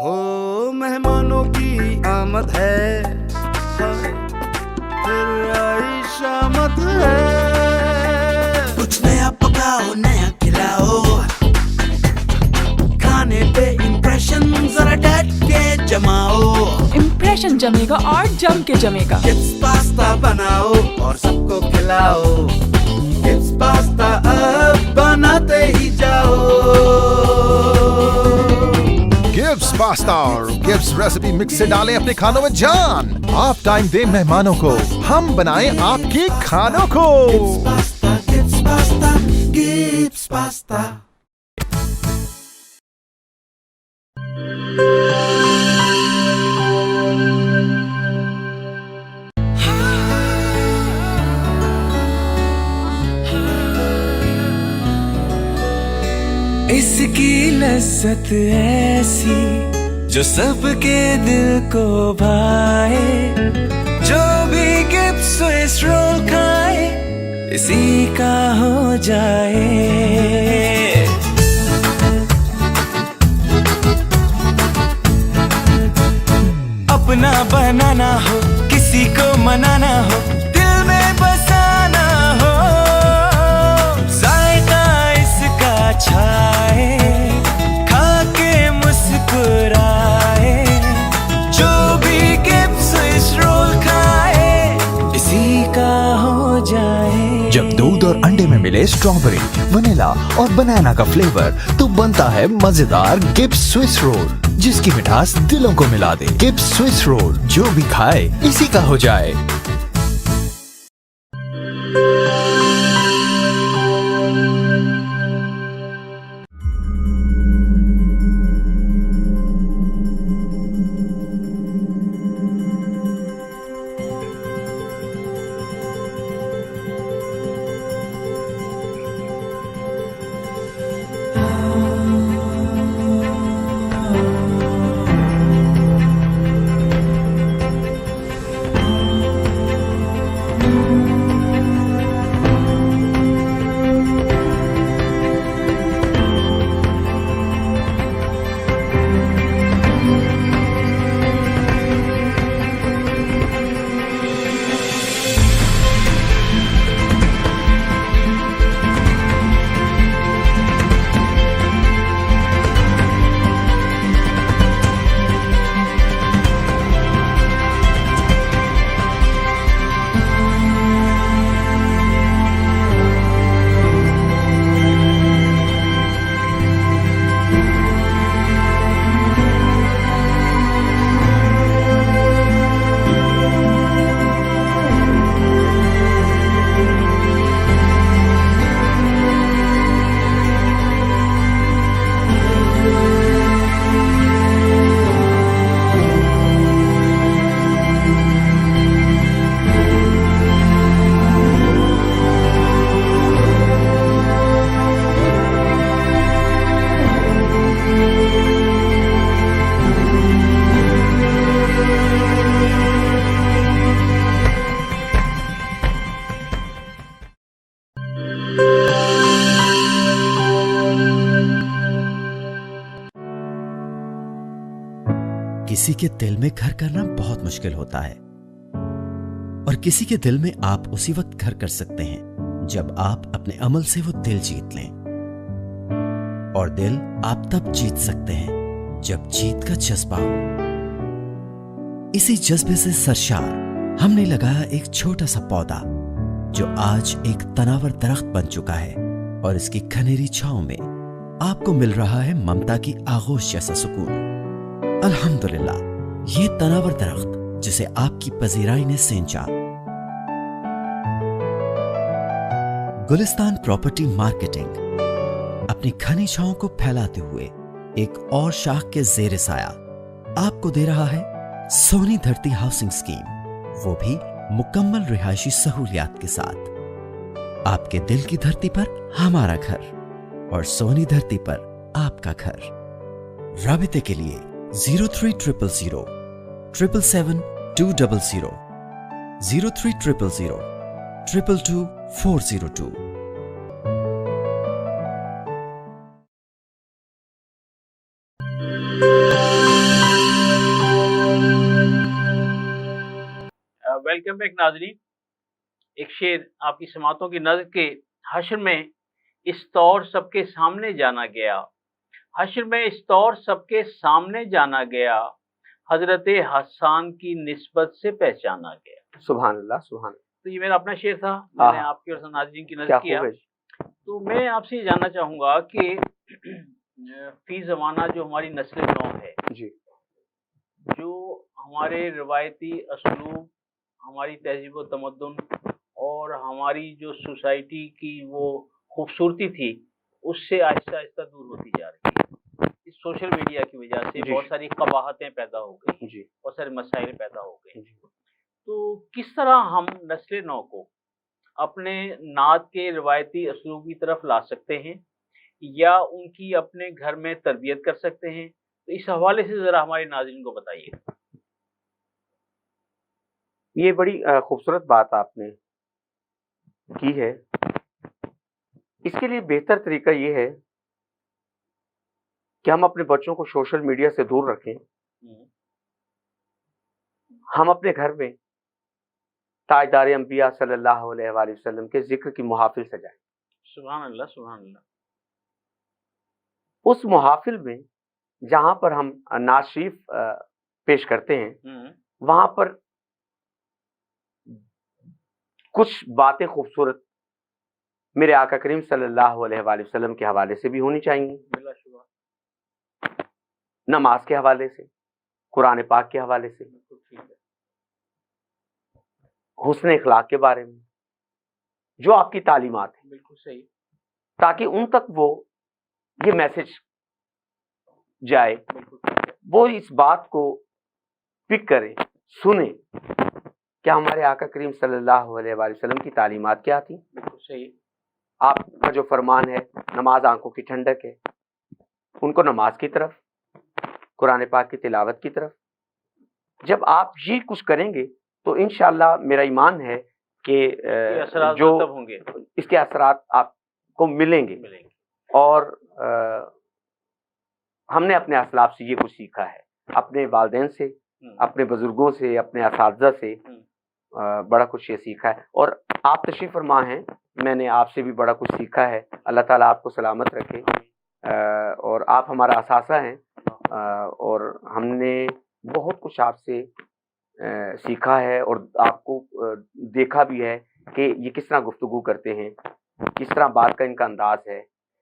हो मेहमानों की आमद है, फिर आई शामत है, कुछ नया पकाओ नया खिलाओ, खाने पे इम्प्रेशन जरा डट के जमाओ, इम्प्रेशन जमेगा और जम के जमेगा। किड्स पास्ता बनाओ और सबको खिलाओ, किड्स पास्ता अब बनाते ही जाओ। गिब्स पास्ता और गिब्स रेसिपी मिक्स से डालें अपने खानों में जान। आप टाइम दें मेहमानों को, हम बनाएं आपके खानों को। Gibbs pasta, Gibbs pasta. इसकी लज्जत ऐसी जो सबके दिल को भाए, जो भी गिफ्ट स्विस रोल खाए इसी का हो जाए। अपना बनाना हो, किसी को मनाना हो, दिल में बसाना हो, जायका इसका छाए, खा के मुस्कुराए, जो भी गिफ्ट स्विस रोल खाए इसी का हो जाए। जब दूध और अंडे में मिले स्ट्रॉबेरी, वनीला और बनाना का फ्लेवर, तो बनता है मजेदार गिब्स स्विस रोल, जिसकी मिठास दिलों को मिला दे। गिब्स स्विस रोल, जो भी खाए इसी का हो जाए। किसी के दिल में घर करना बहुत मुश्किल होता है, और किसी के दिल में आप उसी वक्त घर कर सकते हैं जब आप अपने अमल से वो दिल जीत लें। और दिल आप तब जीत सकते हैं जब जीत का जज्बा हो। इसी जज्बे से सरशार हमने लगाया एक छोटा सा पौधा जो आज एक तनावर दरख्त बन चुका है, और इसकी घनेरी छांव में आपको मिल रहा है ममता की आगोश जैसा सुकून। अल्हम्दुलिल्लाह, ये तनावर दरख्त जिसे आपकी पजीराई ने सेंचा। गुलिस्तान प्रॉपर्टी मार्केटिंग अपनी घनी छांव को फैलाते हुए एक और शाख के जेर साया आपको दे रहा है सोनी धरती हाउसिंग स्कीम, वो भी मुकम्मल रिहायशी सहूलियात के साथ। आपके दिल की धरती पर हमारा घर, और सोनी धरती पर आपका घर। राबिते के लिए 0300 777 200 0300 222 402। वेलकम बैक नाज़रीन। एक शेर आपकी समातों की नज़र के हश्र में इस तौर सबके सामने जाना गया, हश्र में इस तौर सबके सामने जाना गया, हजरत हसन की निस्बत से पहचाना गया। सुभान अल्लाह, सुभान अल्लाह। तो ये मेरा अपना शेर था, मैंने आपकी और नाज़रीन की नज़र किया। तो मैं आपसे जानना चाहूँगा कि फी ज़माना जो हमारी नस्ल नौ है जी, जो हमारे रवायती असलूब, हमारी तहजीब व तमद्दुन और हमारी जो सोसाइटी की वो खूबसूरती थी, उससे आहिस्ता आहिस्ता दूर होती जा रही है। इस सोशल मीडिया की वजह से बहुत सारी कबाहतें पैदा हो गई, बहुत सारे मसाइल पैदा हो गए। तो किस तरह हम नस्ल नौ को अपने नात के रवायती असलूब की तरफ ला सकते हैं, या उनकी अपने घर में तरबियत कर सकते हैं? तो इस हवाले से ज़रा हमारे नाज़रीन को बताइए। ये बड़ी खूबसूरत बात आपने की है। इसके लिए बेहतर तरीका ये है कि हम अपने बच्चों को सोशल मीडिया से दूर रखें। हम अपने घर में ताजदार अंबिया सल्लल्लाहु अलैहि वसल्लम के जिक्र की मुहाफिल सजाएं। सुभान अल्लाह, सुभान अल्लाह। उस मुहाफिल में जहां पर हम नात शरीफ पेश करते हैं, वहां पर कुछ बातें खूबसूरत मेरे आका करीम सल्लल्लाहु अलैहि वसल्लम के हवाले से भी होनी चाहिए। नमाज के हवाले से, कुरान पाक के हवाले से, हुस्न इखलाक के बारे में, जो आपकी तालीमात है, बिल्कुल सही, ताकि उन तक वो ये मैसेज जाए, वो इस बात को पिक करें, सुने क्या हमारे आका करीम सल्लल्लाहु अलैहि वसल्लम की तालीमात क्या थी। बिल्कुल सही। आपका जो फरमान है नमाज आंखों की ठंडक है, उनको नमाज की तरफ, कुरान पाक की तिलावत की तरफ जब आप ये कुछ करेंगे तो इंशाअल्लाह मेरा ईमान है कि जो होंगे इसके असरात आपको मिलेंगे। और हमने अपने असलाफ से ये कुछ सीखा है, अपने वालिदैन से, अपने बुजुर्गों से, अपने असातिज़ा से बड़ा कुछ ये सीखा है। और आप तशरीफ़ फरमा हैं, मैंने आपसे भी बड़ा कुछ सीखा है। अल्लाह ताला आपको सलामत रखे। और आप हमारा असासा हैं और हमने बहुत कुछ आपसे सीखा है और आपको देखा भी है कि ये किस तरह गुफ्तगू करते हैं, किस तरह बात का इनका अंदाज है,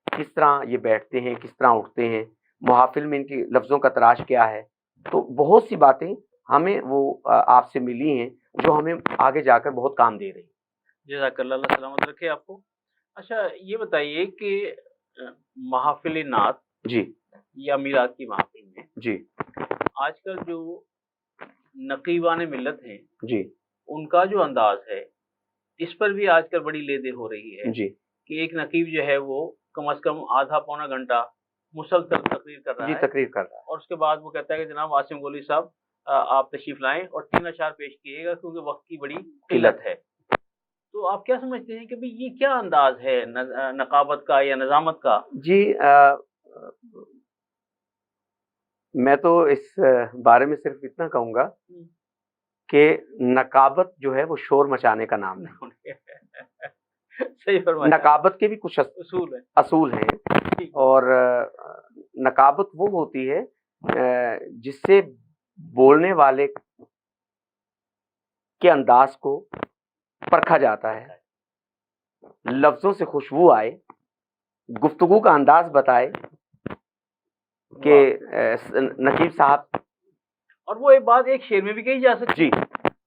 किस तरह ये बैठते हैं, किस तरह उठते हैं, मुहाफिल में इनकी लफ्ज़ों का तराश क्या है। तो बहुत सी बातें हमें वो आपसे मिली हैं जो हमें आगे जाकर बहुत काम दे रही हैं। जज़ाकल्लाह, अल्लाह सलामत रखे आपको। अच्छा ये बताइए कि महफ़िल नात जी या मीरात की महफ़िल में जी आजकल जो नक़ीबान मिल्लत हैं जी उनका जो अंदाज है, इस पर भी आजकल बड़ी लेदे हो रही है जी कि एक नक़ीब जो है वो कम से कम आधा पौना घंटा मुसलसल तकरीर कर रहा जी है, तकरीर कर रहा है, और उसके बाद वो कहता है कि जनाब आसिम गोली साहब आप तशरीफ लाएं और 3 अशआर पेश किएगा क्योंकि वक्त की बड़ी किल्लत है। तो आप क्या समझते हैं कि भाई ये क्या अंदाज है नकाबत का या नज़ामत का? जी मैं तो इस बारे में सिर्फ इतना कहूँगा कि नकाबत जो है वो शोर मचाने का नाम नहीं। सही फरमाया। नकाबत के भी कुछ असूल हैं और नकाबत वो होती है जिससे बोलने वाले के अंदाज को परखा जाता है, लफ्जों से खुशबू आए, गुफ्तगू का अंदाज बताए कि नकीब साहब। और वो एक बात एक शेर में भी कही जा सकती है,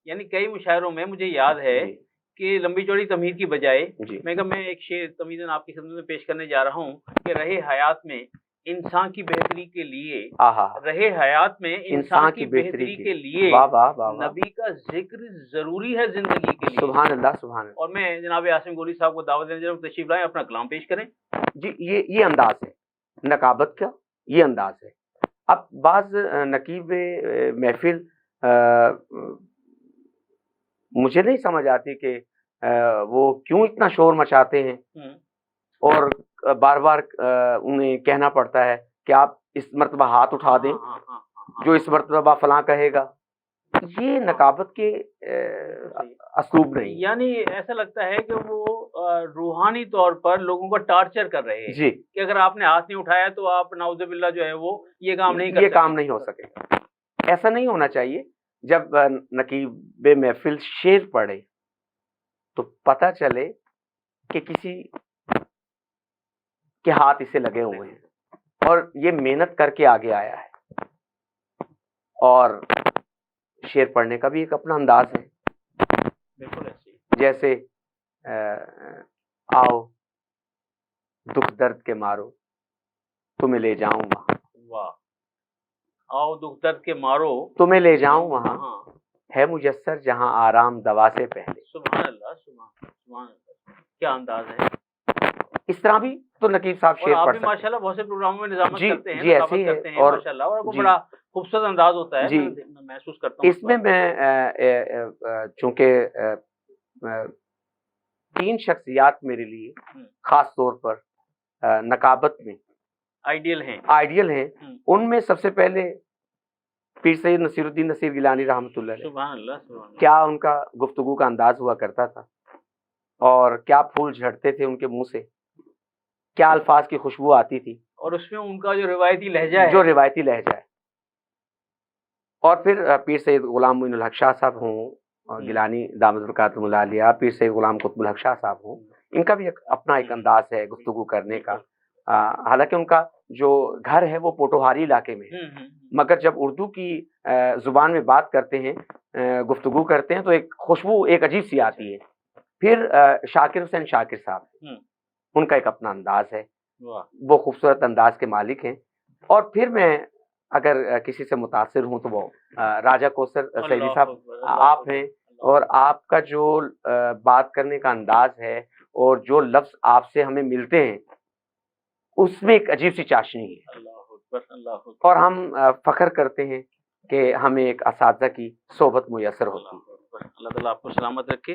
यानी कई मुशायरों में मुझे याद है कि लंबी चौड़ी तमीर की बजाय मैं एक शेर तमीज़न आपकी खिदमत में पेश करने जा रहा हूँ कि रहे हयात में इंसान की बेहतरी के लिए, रहे हयात में इंसान की बेहतरी के लिए नबी का जिक्र जरूरी है जिंदगी के लिए। सुभान अल्लाह, सुभान अल्लाह। और मैं जनाब आसिम गोली साहब को दावत देने जा रहा हूं, तशरीफ लाएं, अपना कलाम पेश करें। जी ये अंदाज है नकाबत का, ये अंदाज है। अब बाज नकीब महफिल मुझे नहीं समझ आती कि वो क्यों इतना शोर मचाते हैं और बार बार उन्हें कहना पड़ता है कि आप इस मर्तबा हाथ उठा दें, जो इस मर्तबा फलां कहेगा। ये नकाबत के असलूब नहीं। यानी ऐसा लगता है कि वो रूहानी तौर पर लोगों को टार्चर कर रहे हैं जी कि अगर आपने हाथ नहीं उठाया तो आप नाउज़ुबिल्लाह जो है वो ये काम नहीं हो सकेगा। ऐसा नहीं होना चाहिए। जब नकीब महफिल शेर पढ़े तो पता चले कि किसी के हाथ इसे लगे हुए हैं और ये मेहनत करके आगे आया है। और शेर पढ़ने का भी एक अपना अंदाज है। बिल्कुल ऐसे जैसे आओ दुख दर्द के मारो तुम्हें ले जाऊं वहां। वाह। आओ दुख दर्द के मारो तुम्हें ले जाऊं वहां, है मुयस्सर जहां आराम दवा से पहले। सुभान अल्लाह, सुभान अल्लाह, क्या अंदाज है। इस तरह भी तो नकीब साहब और शेर आप पढ़ भी सकते माशाल्लाह बहुत से प्रोग्रामों में निजामत जी, करते हैं, जी, ऐसे नकाबत ही है। करते हैं और माशाल्लाह, और वो जी, बड़ा खूबसूरत अंदाज होता है, जी। मैं महसूस करता हूँ। इसमें मैं चूंकि 3 शख्सियात मेरे लिए खास तौर पर नकाबत में आइडियल हैं। उनमें सबसे पहले पीर सैयद नसीरुद्दीन नसीर गिलानी रहमतुल्लाह अलैह। सुभान अल्लाह, सुभान अल्लाह। क्या उनका गुफ्तगू का अंदाज हुआ करता था, और क्या फूल झड़ते थे उनके मुंह से, क्या अल्फाज की खुशबू आती थी, और उसमें उनका जो रिवायती लहजा है, और फिर पीर सैयद गुलाम मोइनुल हक शाह साहब हों, गिलानी दामद बरकातुहुल आलिया, पीर सैयद गुलाम कुतुबुल हक शाह साहब हों, इनका भी अपना एक अंदाज है गुफ्तगू करने का। हालांकि उनका जो घर है वो पोटोहारी इलाके में है, मगर जब उर्दू की जुबान में बात करते हैं, गुफ्तगू करते हैं, तो एक खुशबू एक अजीब सी आती है। फिर शाकिर हुसैन शाकिर साहब, उनका एक अपना अंदाज है, वो खूबसूरत अंदाज के मालिक हैं। और फिर मैं अगर किसी से मुतासिर हूँ तो वो राजा कौसर सईदी साहब आप हैं, और आपका जो बात करने का अंदाज है और जो लफ्ज आपसे हमें मिलते हैं उसमें एक अजीब सी चाशनी है, और हम फख्र करते हैं कि हमें एक असातिज़ा की सोबत मुयस्सर होती है। अल्लाह ताला आपको सलामत रखे।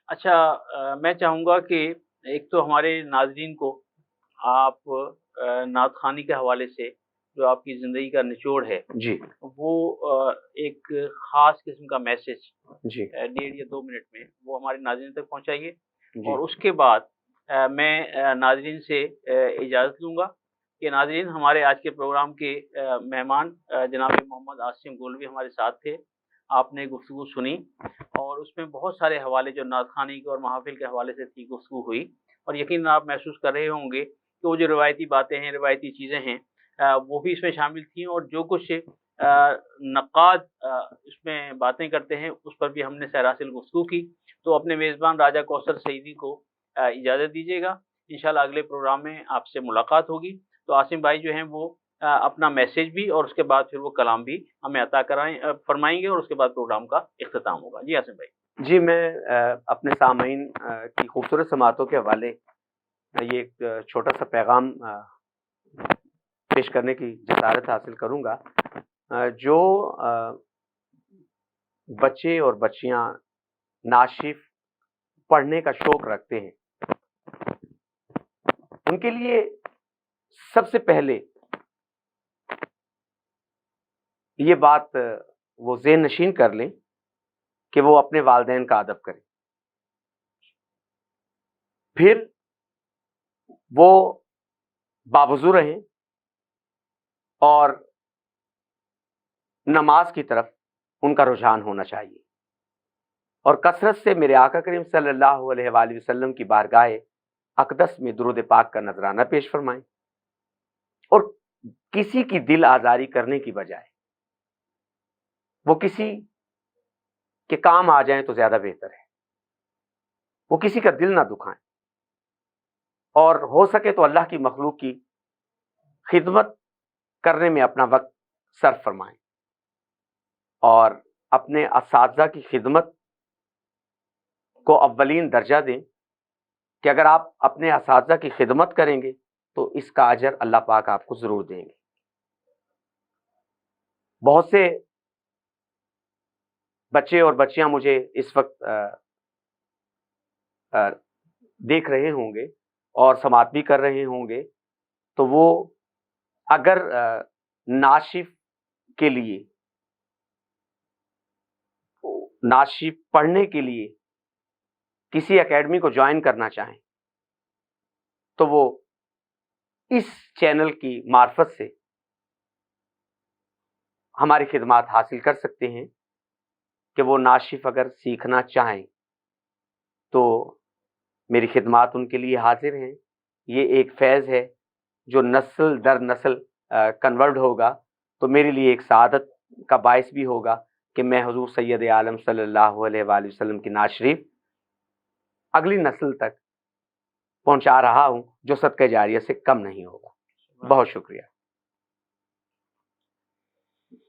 अच्छा, मैं चाहूँगा कि एक तो हमारे नाज़रीन को आप नात ख़ानी के हवाले से जो आपकी ज़िंदगी का निचोड़ है जी, वो एक ख़ास किस्म का मैसेज जी, 1.5 या 2 मिनट में वो हमारे नाज़रीन तक पहुँचाइए, जी। और उसके बाद मैं नाज़रीन से इजाज़त लूँगा कि नाज़रीन हमारे आज के प्रोग्राम के मेहमान जनाब मोहम्मद आसिम गोलवी हमारे साथ थे। आपने गुफ्तगू सुनी और उसमें बहुत सारे हवाले जो नात ख़ानी के और महफ़िल के हवाले से थी गुफ्तगू हुई, और यकीनन आप महसूस कर रहे होंगे कि वो जो रिवायती बातें हैं, रिवायती चीज़ें हैं, वो भी इसमें शामिल थी, और जो कुछ नक़ाद इसमें बातें करते हैं उस पर भी हमने सहरासिल गुफ्तगू की। तो अपने मेज़बान राजा कौसर सईदी को इजाज़त दीजिएगा। इंशाअल्लाह अगले प्रोग्राम में आपसे मुलाकात होगी। तो आसिम भाई जो हैं वो अपना मैसेज भी और उसके बाद फिर वो कलाम भी हमें अता फरमाएंगे, और उसके बाद प्रोग्राम का इख्तिताम होगा। जी आसिम भाई। जी, मैं अपने सामीन की खूबसूरत समातों के हवाले ये एक छोटा सा पैगाम पेश करने की जसारत हासिल करूंगा। जो बच्चे और बच्चियां नाशिफ पढ़ने का शौक रखते हैं, उनके लिए सबसे पहले ये बात वो ज़हन नशीन कर लें कि वो अपने वालिदैन का अदब करें। फिर वो बावजू रहें और नमाज की तरफ उनका रुझान होना चाहिए, और कसरत से मेरे आका करीम सल्लल्लाहु अलैहि वसल्लम की बारगाह अक़दस में दुरूद पाक का नजराना पेश फरमाएं, और किसी की दिल आजारी करने की बजाय वो किसी के काम आ जाएं तो ज्यादा बेहतर है। वो किसी का दिल ना दुखाएं, और हो सके तो अल्लाह की मखलूक की खिदमत करने में अपना वक्त सर्फ फरमाएं, और अपने असातिज़ा की खिदमत को अव्वलीन दर्जा दें कि अगर आप अपने असातिज़ा की खिदमत करेंगे तो इसका अजर अल्लाह पाक आपको जरूर देंगे। बहुत से बच्चे और बच्चियां मुझे इस वक्त देख रहे होंगे और समात भी कर रहे होंगे, तो वो अगर नाशिफ के लिए, नाशिफ पढ़ने के लिए किसी एकेडमी को ज्वाइन करना चाहें तो वो इस चैनल की मार्फत से हमारी खिदमात हासिल कर सकते हैं कि वो नाशिफ अगर सीखना चाहें तो मेरी खिदमात उनके लिए हाजिर हैं। ये एक फैज़ है जो नस्ल दर नस्ल कन्वर्ट होगा, तो मेरे लिए एक सआदत का बायस भी होगा कि मैं हुजूर सैयद आलम सल्लल्लाहु अलैहि वसल्लम की नात शरीफ अगली नस्ल तक पहुंचा रहा हूं, जो सदका जारिया से कम नहीं होगा। बहुत शुक्रिया।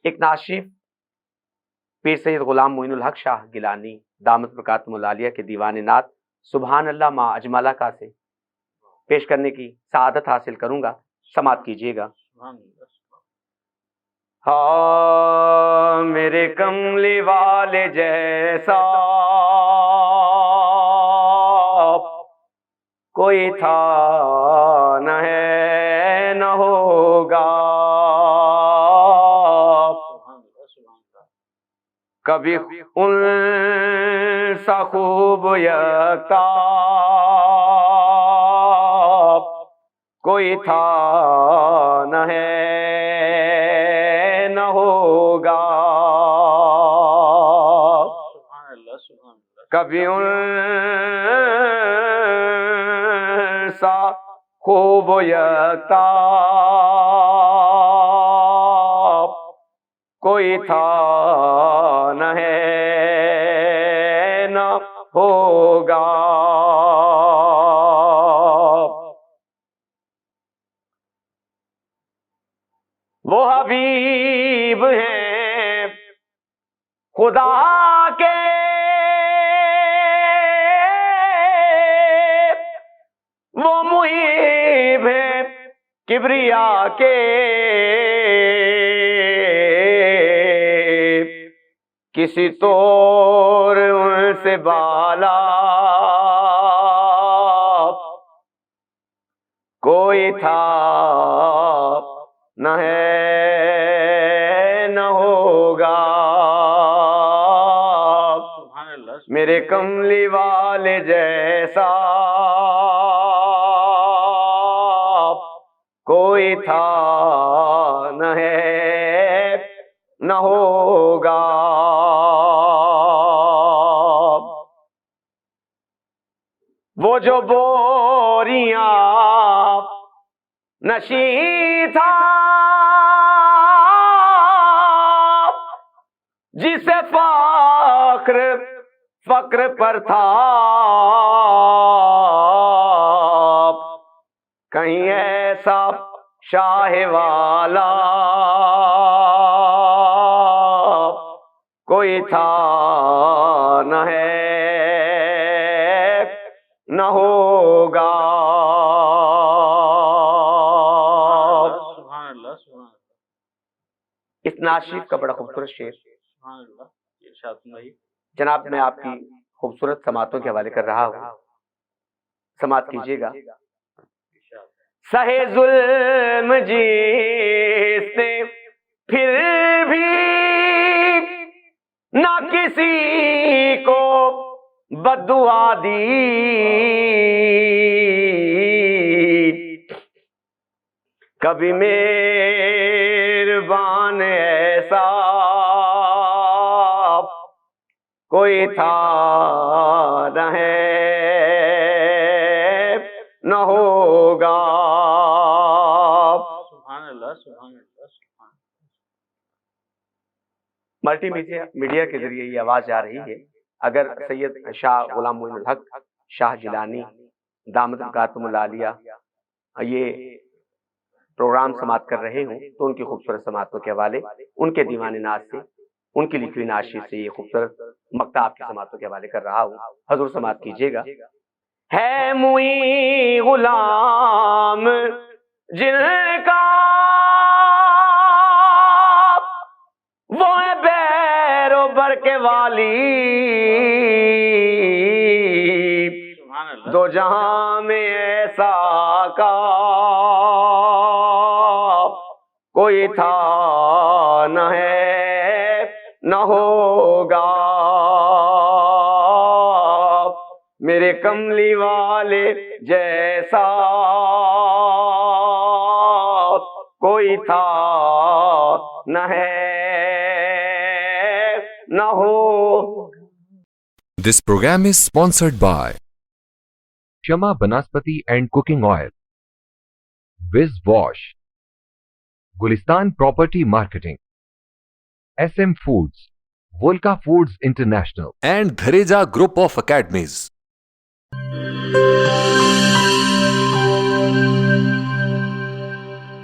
एक नात शरीफ पीर सैयद गुलाम मोइनुल हक शाह गिलानी दामत बरकातुहुल आलिया के दीवान नात सुभान अल्लाह मा अजमला का से पेश करने की सआदत हासिल करूंगा। समात कीजिएगा। हाँ मेरे कमली वाले जैसा कोई था न है न होगा, कभी उनसा खूब यकता कोई था न है न होगा, कभी उनसा खूब यकता कोई था न है न होगा। वो हबीब हैं खुदा के, वो मुहीब हैं किबरिया के, किसी तौर उनसे बाला कोई था न है न होगा, मेरे कमली वाले जैसा कोई था न है न होगा। वो जो बोरियां नशी था जिसे फक्र पर था, कहीं ऐसा शाह वाला कोई था न है न होगा। इस नाशिफ का बड़ा खूबसूरत शेर जनाब मैं आपकी खूबसूरत समातों के हवाले कर रहा हूँ। समात कीजिएगा। सहे जुल्म जिसने फिर भी ना किसी को बद्दुआ दी, कभी मेहरबान ऐसा कोई था न है न होगा। मल्टीमीडिया के जरिए ये आवाज आ रही है। अगर सैयद शाह गुलाम मोइनुल हक शाह जिलानी दामद बरकातुहुल आलिया ये प्रोग्राम समाप्त कर रहे हूँ तो उनकी खूबसूरत समातों के हवाले उनके दीवाने नाज से उनकी लिखी हुई नाशिर से ये खूबसूरत मक्ता आपकी समातों के हवाले कर रहा हूँ। हजूर समात कीजिएगा। है मुई गुलाम जिनका वो है बैरो बरके वाली, दो जहां में ऐसा का कोई था न है न होगा, मेरे कमली वाले जैसा कोई था न है न हो। This program is sponsored by Shama Banaspati and Cooking Oil, Viz Wash, Gulistan Property Marketing, SM Foods, Volca Foods International, and Dhareja Group of Academies.